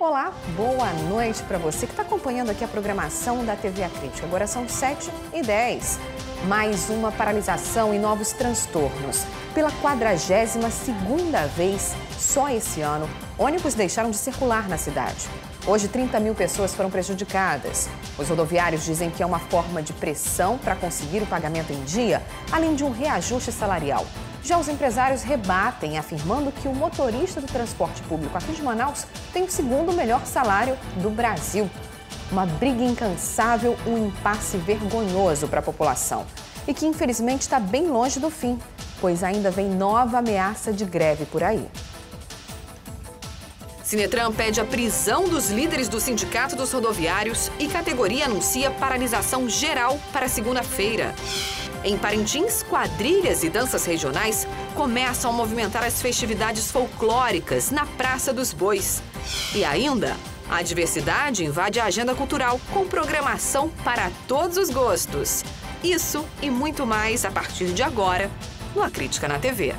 Olá, boa noite para você que está acompanhando aqui a programação da TV A Crítica. Agora são 7h10. Mais uma paralisação e novos transtornos. Pela 42ª vez, só esse ano, ônibus deixaram de circular na cidade. Hoje, 30 mil pessoas foram prejudicadas. Os rodoviários dizem que é uma forma de pressão para conseguir o pagamento em dia, além de um reajuste salarial. Já os empresários rebatem, afirmando que o motorista do transporte público aqui de Manaus tem o segundo melhor salário do Brasil. Uma briga incansável, um impasse vergonhoso para a população. E que, infelizmente, está bem longe do fim, pois ainda vem nova ameaça de greve por aí. Sinetran pede a prisão dos líderes do Sindicato dos Rodoviários e categoria anuncia paralisação geral para segunda-feira. Em Parintins, quadrilhas e danças regionais começam a movimentar as festividades folclóricas na Praça dos Bois. E ainda, a diversidade invade a agenda cultural com programação para todos os gostos. Isso e muito mais a partir de agora no A Crítica na TV.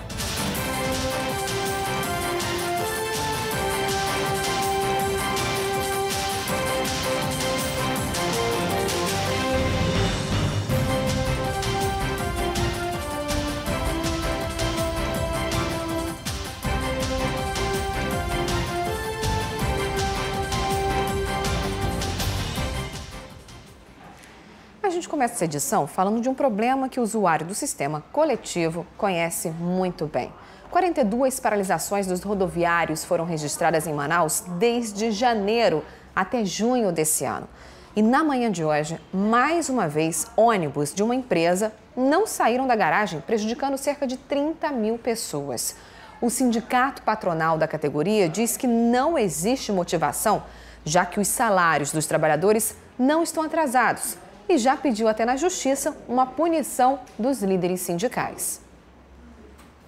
A gente começa essa edição falando de um problema que o usuário do sistema coletivo conhece muito bem. 42 paralisações dos rodoviários foram registradas em Manaus desde janeiro até junho desse ano. E na manhã de hoje, mais uma vez, ônibus de uma empresa não saíram da garagem, prejudicando cerca de 30 mil pessoas. O sindicato patronal da categoria diz que não existe motivação, já que os salários dos trabalhadores não estão atrasados. E já pediu até na justiça uma punição dos líderes sindicais.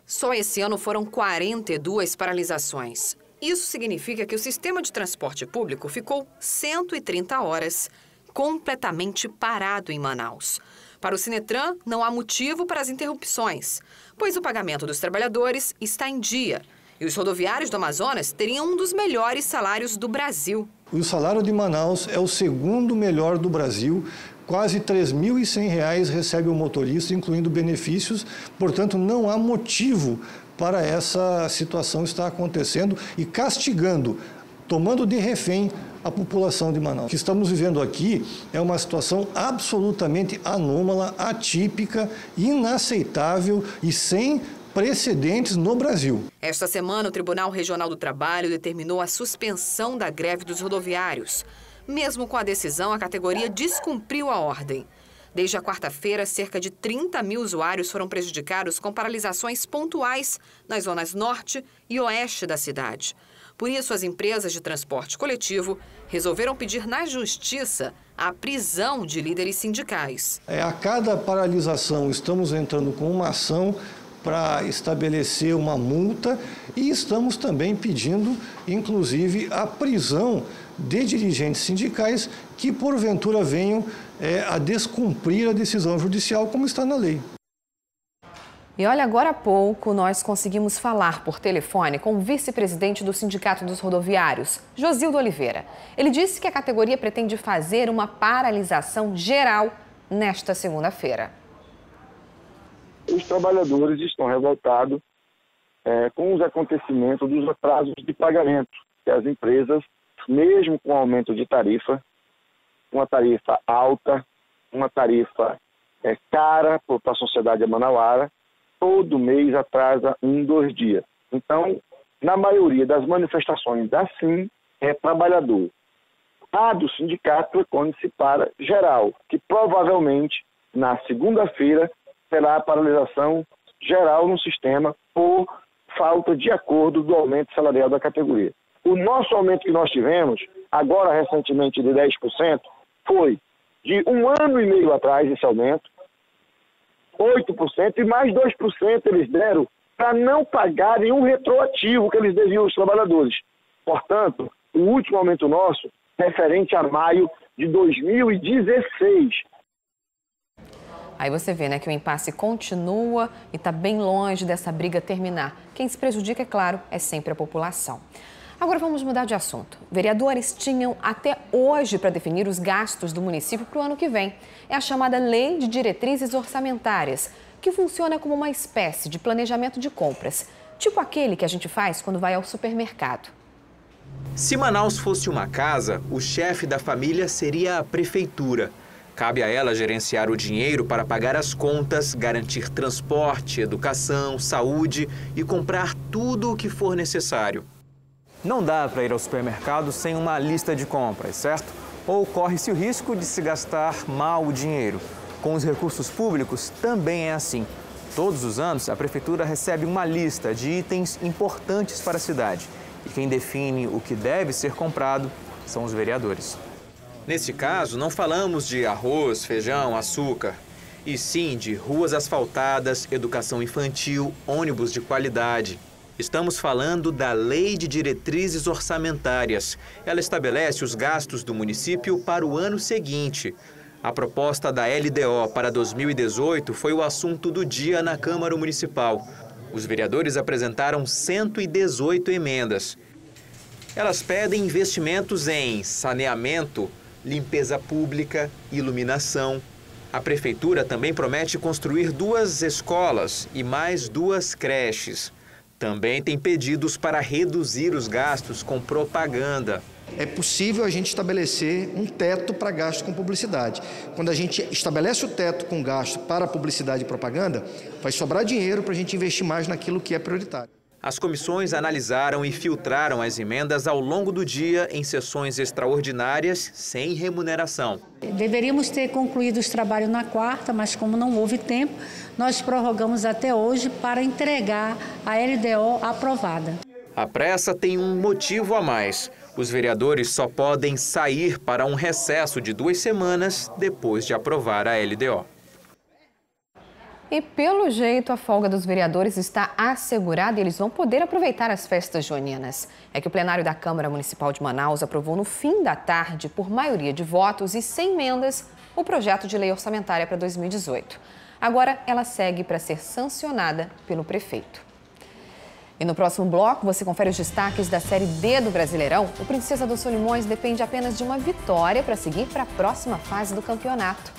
Só esse ano foram 42 paralisações. Isso significa que o sistema de transporte público ficou 130 horas completamente parado em Manaus. Para o Sinetran, não há motivo para as interrupções, pois o pagamento dos trabalhadores está em dia. E os rodoviários do Amazonas teriam um dos melhores salários do Brasil. O salário de Manaus é o segundo melhor do Brasil. Quase R$ 3.100 recebe o motorista, incluindo benefícios. Portanto, não há motivo para essa situação estar acontecendo e castigando, tomando de refém a população de Manaus. O que estamos vivendo aqui é uma situação absolutamente anômala, atípica, inaceitável e sem precedentes no Brasil. Esta semana, o Tribunal Regional do Trabalho determinou a suspensão da greve dos rodoviários. Mesmo com a decisão, a categoria descumpriu a ordem. Desde a quarta-feira, cerca de 30 mil usuários foram prejudicados com paralisações pontuais nas zonas norte e oeste da cidade. Por isso, as empresas de transporte coletivo resolveram pedir na justiça a prisão de líderes sindicais. A cada paralisação, estamos entrando com uma ação para estabelecer uma multa e estamos também pedindo, inclusive, a prisão de dirigentes sindicais que, porventura, venham a descumprir a decisão judicial, como está na lei. E olha, agora há pouco nós conseguimos falar por telefone com o vice-presidente do Sindicato dos Rodoviários, Josildo Oliveira. Ele disse que a categoria pretende fazer uma paralisação geral nesta segunda-feira. Os trabalhadores estão revoltados com os acontecimentos dos atrasos de pagamento que as empresas, mesmo com aumento de tarifa, uma tarifa alta, uma tarifa cara para a sociedade manauara, todo mês atrasa 2 dias. Então, na maioria das manifestações da SIM, é trabalhador. A do sindicato recone-se para geral, que provavelmente, na segunda-feira, será a paralisação geral no sistema por falta de acordo do aumento salarial da categoria. O nosso aumento que nós tivemos, agora recentemente de 10%, foi de 1 ano e meio atrás esse aumento, 8%, e mais 2% eles deram para não pagarem um retroativo que eles deviam aos trabalhadores. Portanto, o último aumento nosso, referente a maio de 2016. Aí você vê, né, que o impasse continua e está bem longe dessa briga terminar. Quem se prejudica, é claro, é sempre a população. Agora vamos mudar de assunto. Vereadores tinham até hoje para definir os gastos do município para o ano que vem. É a chamada Lei de Diretrizes Orçamentárias, que funciona como uma espécie de planejamento de compras, tipo aquele que a gente faz quando vai ao supermercado. Se Manaus fosse uma casa, o chefe da família seria a prefeitura. Cabe a ela gerenciar o dinheiro para pagar as contas, garantir transporte, educação, saúde e comprar tudo o que for necessário. Não dá para ir ao supermercado sem uma lista de compras, certo? Ou corre-se o risco de se gastar mal o dinheiro. Com os recursos públicos também é assim. Todos os anos, a prefeitura recebe uma lista de itens importantes para a cidade. E quem define o que deve ser comprado são os vereadores. Nesse caso, não falamos de arroz, feijão, açúcar, e sim de ruas asfaltadas, educação infantil, ônibus de qualidade. Estamos falando da Lei de Diretrizes Orçamentárias. Ela estabelece os gastos do município para o ano seguinte. A proposta da LDO para 2018 foi o assunto do dia na Câmara Municipal. Os vereadores apresentaram 118 emendas. Elas pedem investimentos em saneamento, limpeza pública, iluminação. A prefeitura também promete construir 2 escolas e mais 2 creches. Também tem pedidos para reduzir os gastos com propaganda. É possível a gente estabelecer um teto para gasto com publicidade. Quando a gente estabelece o teto com gasto para publicidade e propaganda, vai sobrar dinheiro para a gente investir mais naquilo que é prioritário. As comissões analisaram e filtraram as emendas ao longo do dia em sessões extraordinárias sem remuneração. Deveríamos ter concluído os trabalhos na quarta, mas como não houve tempo, nós prorrogamos até hoje para entregar a LDO aprovada. A pressa tem um motivo a mais. Os vereadores só podem sair para um recesso de 2 semanas depois de aprovar a LDO. E pelo jeito a folga dos vereadores está assegurada e eles vão poder aproveitar as festas juninas. É que o plenário da Câmara Municipal de Manaus aprovou no fim da tarde, por maioria de votos e sem emendas, o projeto de lei orçamentária para 2018. Agora ela segue para ser sancionada pelo prefeito. E no próximo bloco você confere os destaques da Série D do Brasileirão. O Princesa dos Solimões depende apenas de uma vitória para seguir para a próxima fase do campeonato.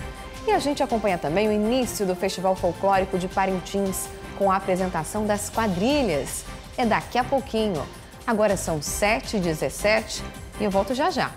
E a gente acompanha também o início do Festival Folclórico de Parintins, com a apresentação das quadrilhas. É daqui a pouquinho. Agora são 7h17 e eu volto já já.